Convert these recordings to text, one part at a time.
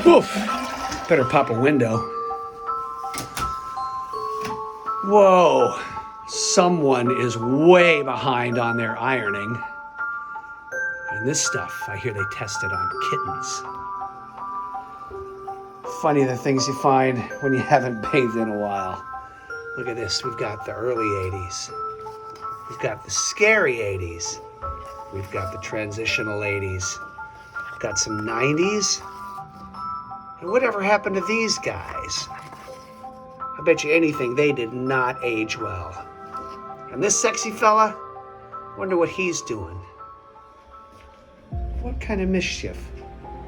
Oof. Better pop a window. Whoa. Someone is way behind on their ironing. And this stuff, I hear they tested on kittens. Funny the things you find when you haven't bathed in a while. Look at this. We've got the early 80s. We've got the scary 80s. We've got the transitional 80s. We've got some 90s. And whatever happened to these guys? I bet you anything they did not age well. And this sexy fella, wonder what he's doing. What kind of mischief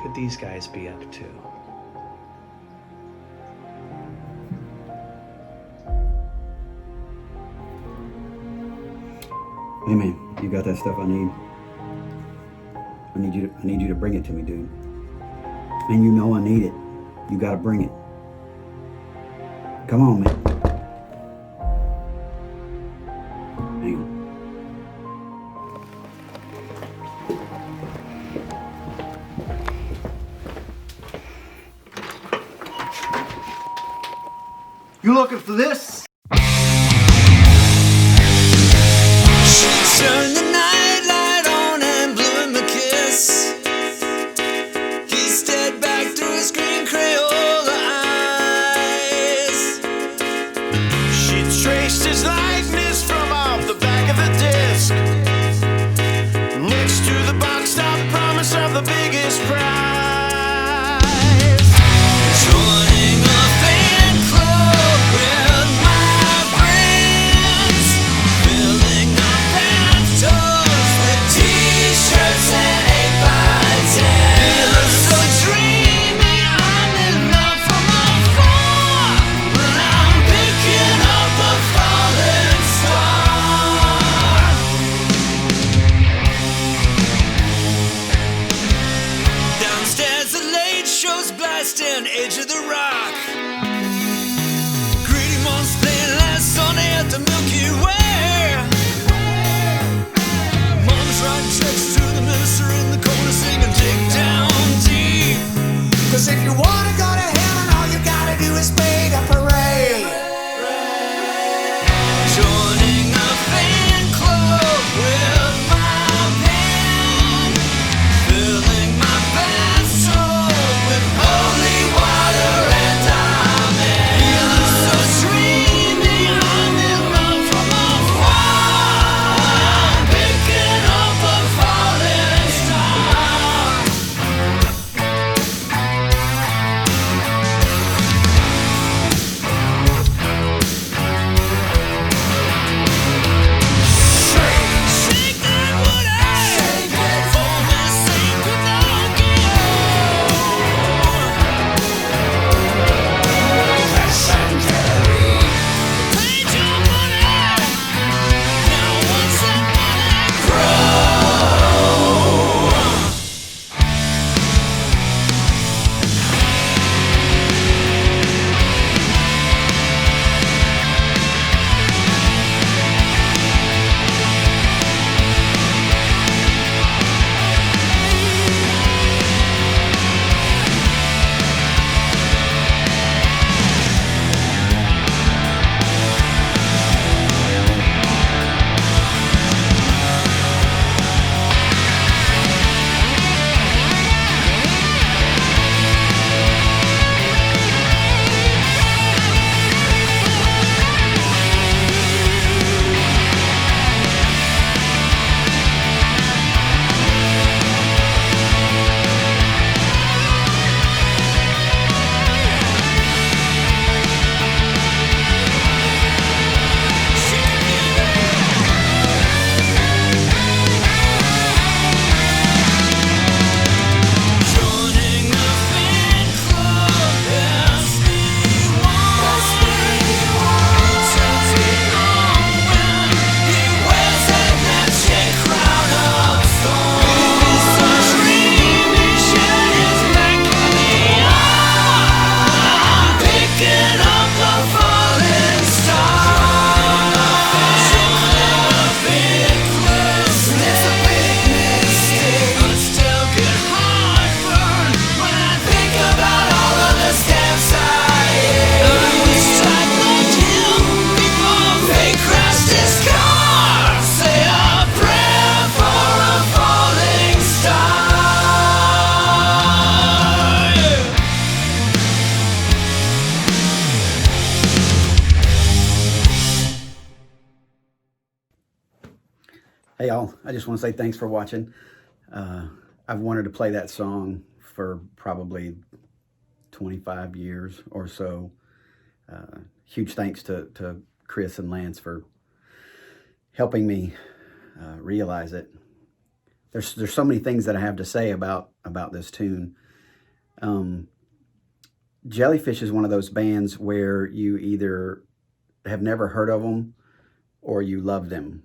could these guys be up to? Hey man, you got that stuff I need? I need you to bring it to me, dude. And you know I need it. You gotta bring it. Come on, man. Hang on. You looking for this? Turned the nightlight on and blew him a kiss. He stared back through his green Crayola eyes. She traced his likeness from off the back of the disc, next to the boxed up promise of the biggest prize. Joining a fan club with my Hey, all. I just want to say thanks for watching. I've wanted to play that song for probably 25 years or so. Huge thanks to Chris and Lance for helping me realize it. There's so many things that I have to say about this tune. Jellyfish is one of those bands where you either have never heard of them or you love them,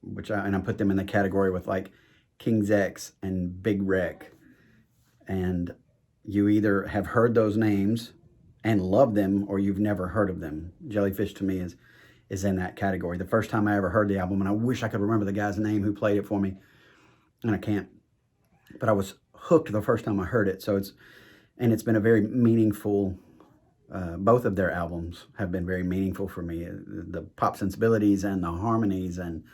and I put them in the category with like King's X and Big Wreck. And you either have heard those names and love them, or you've never heard of them. Jellyfish to me is in that category. The first time I ever heard the album, and I wish I could remember the guy's name who played it for me, and I can't, but I was hooked the first time I heard it. So it's been a very meaningful, both of their albums have been very meaningful for me. The pop sensibilities and the harmonies, and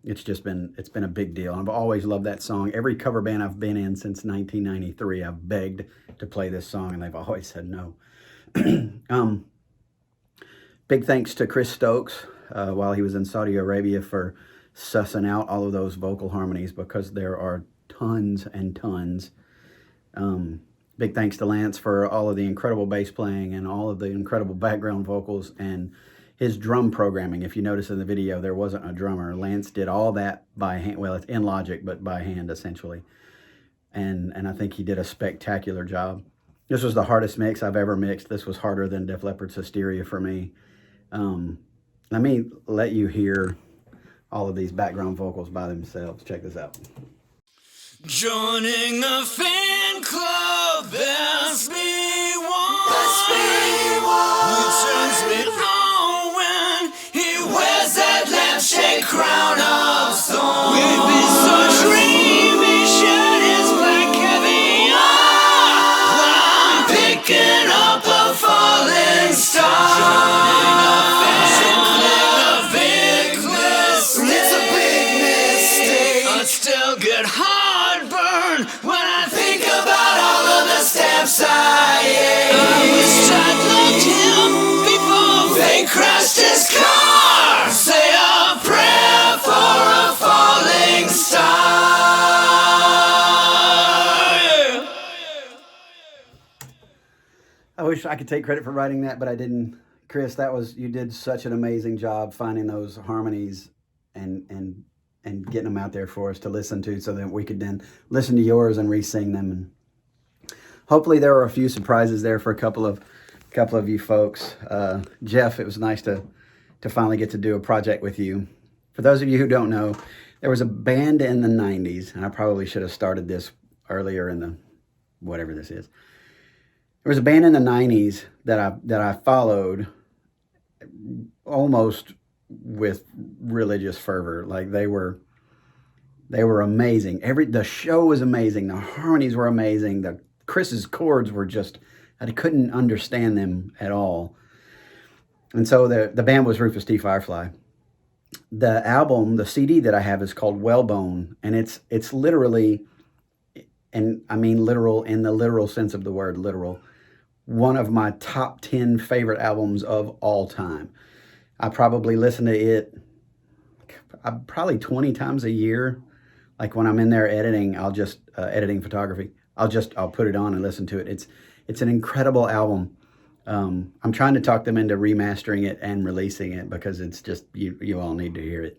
it's been a big deal. I've always loved that song. Every cover band I've been in since 1993, I've begged to play this song, and they've always said no. Big thanks to Chris Stokes while he was in Saudi Arabia for sussing out all of those vocal harmonies, because there are tons and tons. Big thanks to Lance for all of the incredible bass playing and all of the incredible background vocals and his drum programming. If you notice in the video, there wasn't a drummer. Lance did all that by hand. Well, it's in Logic, but by hand essentially. And I think he did a spectacular job. This was the hardest mix I've ever mixed. This was harder than Def Leppard's Hysteria for me. Let me let you hear all of these background vocals by themselves. Check this out. Joining a fan club, best me one. Who turns me on when he wears that lampshade crown of thorns. We'd be so dreamy, shed his black caviar, while I'm picking up a falling star. Joining a big list. It's a big mistake. I still get heartburn when I think about all of the steps I ate. I wish I'd loved him before they crashed his car. Say a prayer for a falling star. I wish I could take credit for writing that, but I didn't. Chris, you did such an amazing job finding those harmonies and getting them out there for us to listen to, so that we could then listen to yours and re-sing them. And hopefully there were a few surprises there for a couple of you folks. Jeff, it was nice to finally get to do a project with you. For those of you who don't know, there was a band in the 90s, and I probably should have started this earlier in the whatever this is. There was a band in the 90s that I followed almost with religious fervor. Like they were amazing. The show was amazing. The harmonies were amazing. Chris's chords were just, I couldn't understand them at all. And so the band was Rufus T. Firefly. The album, the CD that I have is called Whalebone, and it's literally, and I mean literal in the literal sense of the word literal, one of my top 10 favorite albums of all time. I probably listen to it probably 20 times a year. Like when I'm in there editing, I'll just editing photography. I'll put it on and listen to it. It's an incredible album. I'm trying to talk them into remastering it and releasing it, because it's just, you all need to hear it.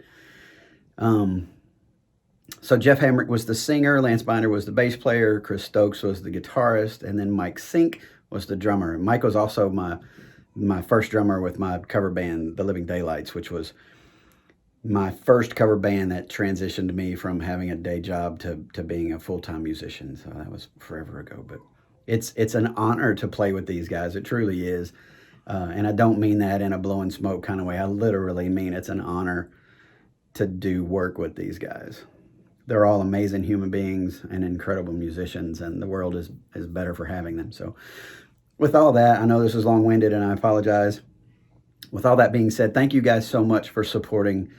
So Jeff Hamrick was the singer, Lance Binder was the bass player, Chris Stokes was the guitarist, and then Mike Sink was the drummer. And Mike was also my first drummer with my cover band, The Living Daylights, which was my first cover band that transitioned me from having a day job to being a full-time musician. So that was forever ago, but it's an honor to play with these guys. It truly is. And I don't mean that in a blowing smoke kind of way. I literally mean it's an honor to do work with these guys. They're all amazing human beings and incredible musicians, and the world is better for having them. So with all that, I know this is long-winded and I apologize. With all that being said, thank you guys so much for supporting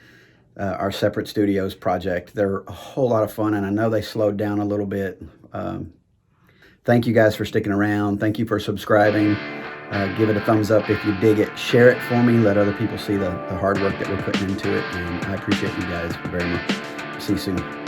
our Separate Studios project. They're a whole lot of fun, and I know they slowed down a little bit. Thank you guys for sticking around. Thank you for subscribing. Give it a thumbs up if you dig it. Share it for me. Let other people see the hard work that we're putting into it. And I appreciate you guys very much. See you soon.